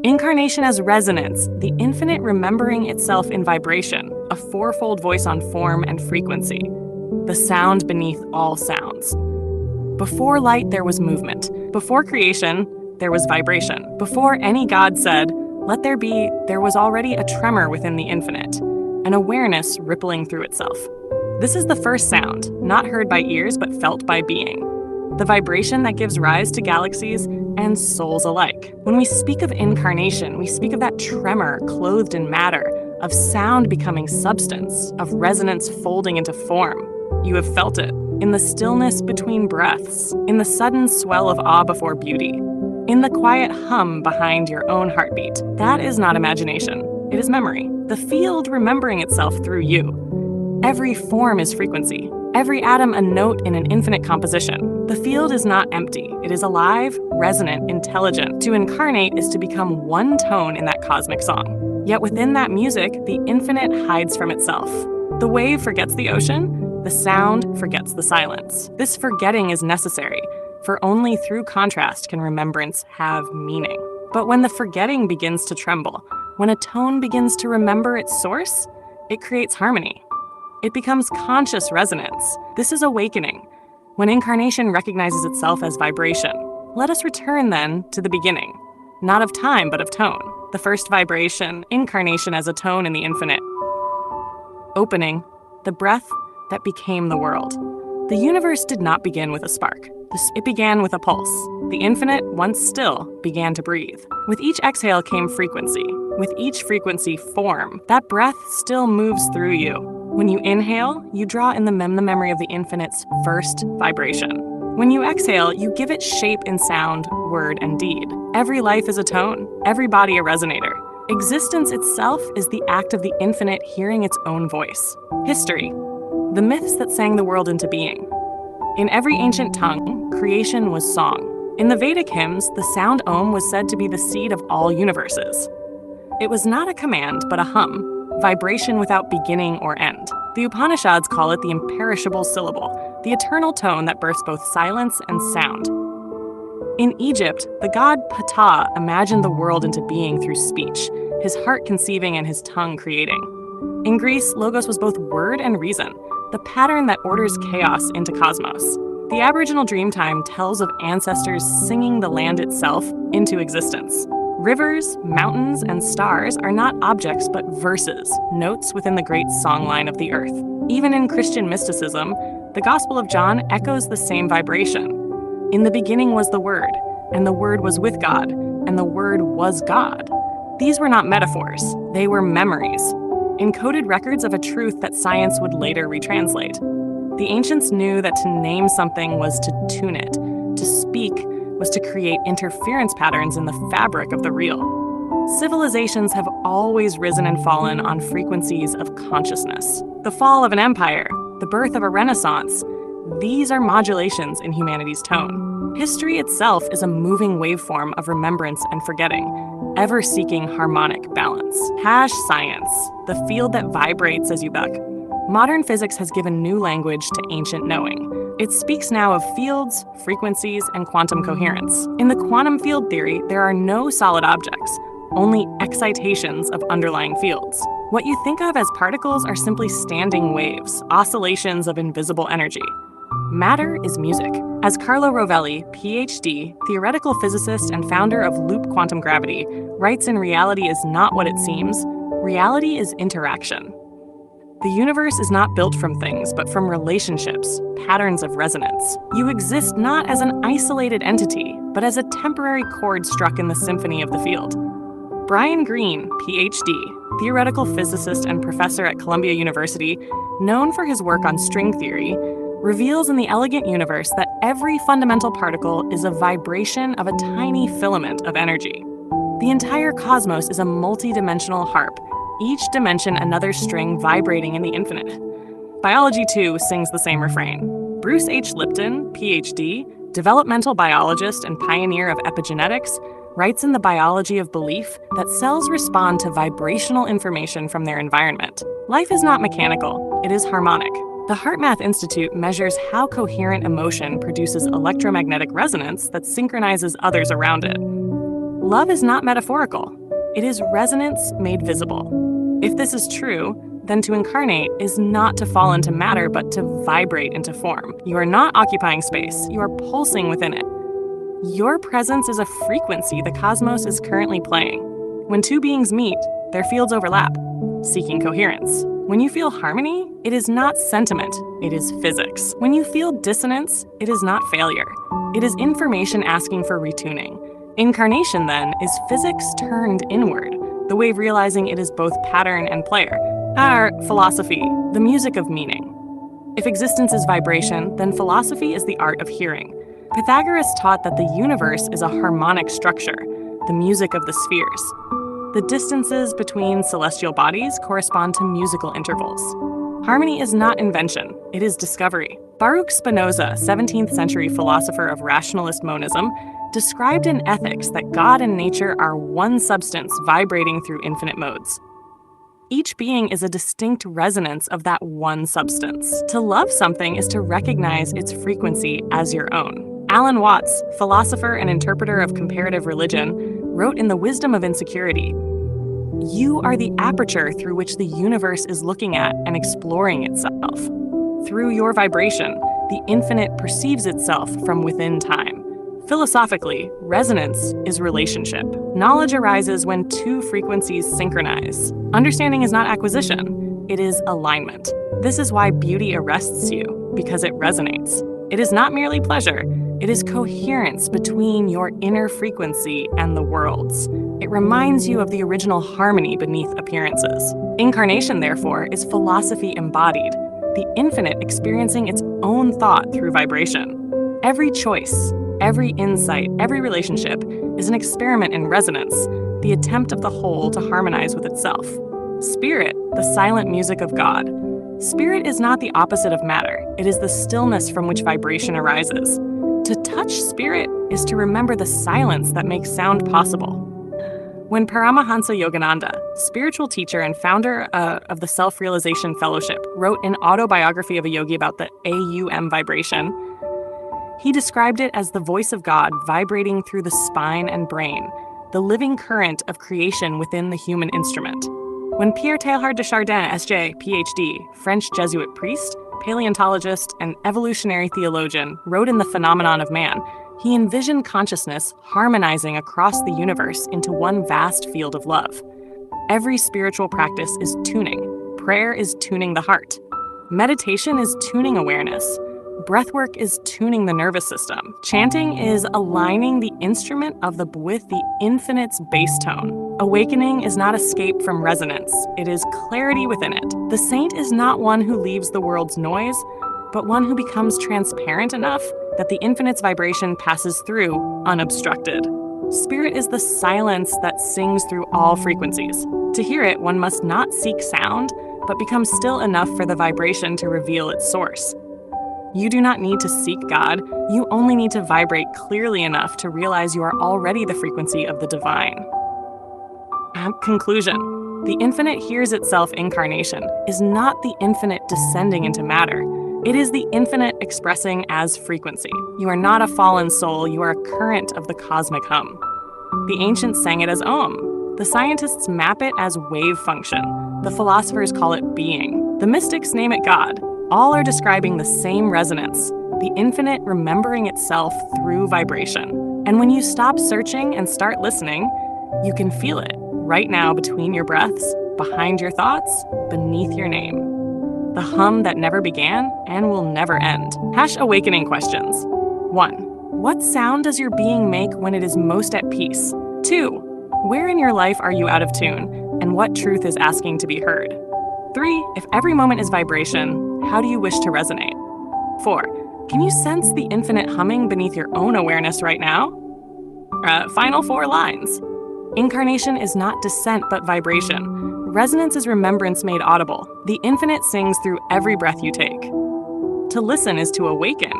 Incarnation as Resonance, the infinite remembering itself in vibration, a fourfold voice on form and frequency, the sound beneath all sounds. Before light, there was movement. Before creation, there was vibration. Before any god said, "Let there be," there was already a tremor within the infinite, an awareness rippling through itself. This is the first sound, not heard by ears but felt by being. The vibration that gives rise to galaxies and souls alike. When we speak of incarnation, we speak of that tremor clothed in matter, of sound becoming substance, of resonance folding into form. You have felt it in the stillness between breaths, in the sudden swell of awe before beauty, in the quiet hum behind your own heartbeat. That is not imagination, it is memory. The field remembering itself through you. Every form is frequency, every atom a note in an infinite composition. The field is not empty, it is alive, resonant, intelligent. To incarnate is to become one tone in that cosmic song. Yet within that music, the infinite hides from itself. The wave forgets the ocean, the sound forgets the silence. This forgetting is necessary, for only through contrast can remembrance have meaning. But when the forgetting begins to tremble, when a tone begins to remember its source, it creates harmony. It becomes conscious resonance. This is awakening, when incarnation recognizes itself as vibration. Let us return then to the beginning, not of time but of tone. The first vibration, incarnation as a tone in the infinite. Opening, the breath that became the world. The universe did not begin with a spark. It began with a pulse. The infinite, once still, began to breathe. With each exhale came frequency. With each frequency, form. That breath still moves through you. When you inhale, you draw in the memory of the infinite's first vibration. When you exhale, you give it shape in sound, word, and deed. Every life is a tone, every body a resonator. Existence itself is the act of the infinite hearing its own voice. History, the myths that sang the world into being. In every ancient tongue, creation was song. In the Vedic hymns, the sound Om was said to be the seed of all universes. It was not a command, but a hum, vibration without beginning or end. The Upanishads call it the imperishable syllable, the eternal tone that births both silence and sound. In Egypt, the god Ptah imagined the world into being through speech, his heart conceiving and his tongue creating. In Greece, Logos was both word and reason, the pattern that orders chaos into cosmos. The Aboriginal Dreamtime tells of ancestors singing the land itself into existence. Rivers, mountains, and stars are not objects but verses, notes within the great songline of the earth. Even in Christian mysticism, the Gospel of John echoes the same vibration. In the beginning was the Word, and the Word was with God, and the Word was God. These were not metaphors, they were memories, encoded records of a truth that science would later retranslate. The ancients knew that to name something was to tune it, to speak was to create interference patterns in the fabric of the real. Civilizations have always risen and fallen on frequencies of consciousness. The fall of an empire, the birth of a renaissance, these are modulations in humanity's tone. History itself is a moving waveform of remembrance and forgetting, ever seeking harmonic balance. Science, the field that vibrates as you buck. Modern physics has given new language to ancient knowing. It speaks now of fields, frequencies, and quantum coherence. In the quantum field theory, there are no solid objects, only excitations of underlying fields. What you think of as particles are simply standing waves, oscillations of invisible energy. Matter is music. As Carlo Rovelli, PhD, theoretical physicist and founder of Loop Quantum Gravity, writes in Reality is Not What It Seems, reality is interaction. The universe is not built from things, but from relationships, patterns of resonance. You exist not as an isolated entity, but as a temporary chord struck in the symphony of the field. Brian Greene, PhD, theoretical physicist and professor at Columbia University, known for his work on string theory, reveals in the elegant universe that every fundamental particle is a vibration of a tiny filament of energy. The entire cosmos is a multi-dimensional harp, each dimension another string vibrating in the infinite. Biology, too, sings the same refrain. Bruce H. Lipton, PhD, developmental biologist and pioneer of epigenetics, writes in The Biology of Belief that cells respond to vibrational information from their environment. Life is not mechanical, it is harmonic. The HeartMath Institute measures how coherent emotion produces electromagnetic resonance that synchronizes others around it. Love is not metaphorical. It is resonance made visible. If this is true, then to incarnate is not to fall into matter, but to vibrate into form. You are not occupying space. You are pulsing within it. Your presence is a frequency the cosmos is currently playing. When two beings meet, their fields overlap, seeking coherence. When you feel harmony, it is not sentiment, it is physics. When you feel dissonance, it is not failure. It is information asking for retuning. Incarnation, then, is physics turned inward, the wave realizing it is both pattern and player. Our philosophy, the music of meaning. If existence is vibration, then philosophy is the art of hearing. Pythagoras taught that the universe is a harmonic structure, the music of the spheres. The distances between celestial bodies correspond to musical intervals. Harmony is not invention, it is discovery. Baruch Spinoza, 17th century philosopher of rationalist monism, described in Ethics that God and nature are one substance vibrating through infinite modes. Each being is a distinct resonance of that one substance. To love something is to recognize its frequency as your own. Alan Watts, philosopher and interpreter of comparative religion, wrote in The Wisdom of Insecurity, "You are the aperture through which the universe is looking at and exploring itself. Through your vibration, the infinite perceives itself from within time." Philosophically, resonance is relationship. Knowledge arises when two frequencies synchronize. Understanding is not acquisition, it is alignment. This is why beauty arrests you, because it resonates. It is not merely pleasure, it is coherence between your inner frequency and the world's. It reminds you of the original harmony beneath appearances. Incarnation, therefore, is philosophy embodied, the infinite experiencing its own thought through vibration. Every choice, every insight, every relationship is an experiment in resonance, the attempt of the whole to harmonize with itself. Spirit, the silent music of God. Spirit is not the opposite of matter. It is the stillness from which vibration arises. To touch spirit is to remember the silence that makes sound possible. When Paramahansa Yogananda, spiritual teacher and founder of the Self-Realization Fellowship, wrote an autobiography of a yogi about the AUM vibration, he described it as the voice of God vibrating through the spine and brain, the living current of creation within the human instrument. When Pierre Teilhard de Chardin, S.J., Ph.D., French Jesuit priest, paleontologist, and evolutionary theologian, wrote in The Phenomenon of Man, he envisioned consciousness harmonizing across the universe into one vast field of love. Every spiritual practice is tuning. Prayer is tuning the heart. Meditation is tuning awareness. Breathwork is tuning the nervous system. Chanting is aligning the instrument with the infinite's bass tone. Awakening is not escape from resonance. It is clarity within it. The saint is not one who leaves the world's noise, but one who becomes transparent enough that the infinite's vibration passes through unobstructed. Spirit is the silence that sings through all frequencies. To hear it, one must not seek sound, but become still enough for the vibration to reveal its source. You do not need to seek God, you only need to vibrate clearly enough to realize you are already the frequency of the divine. Conclusion. The infinite hears itself incarnation is not the infinite descending into matter. It is the infinite expressing as frequency. You are not a fallen soul, you are a current of the cosmic hum. The ancients sang it as Om. The scientists map it as wave function. The philosophers call it being. The mystics name it God. All are describing the same resonance, the infinite remembering itself through vibration. And when you stop searching and start listening, you can feel it right now between your breaths, behind your thoughts, beneath your name. The hum that never began and will never end. #awakening questions. 1. What sound does your being make when it is most at peace? 2. Where in your life are you out of tune, and what truth is asking to be heard? 3. If every moment is vibration, how do you wish to resonate? 4. Can you sense the infinite humming beneath your own awareness right now? Final 4 lines. Incarnation is not descent but vibration. Resonance is remembrance made audible. The infinite sings through every breath you take. To listen is to awaken.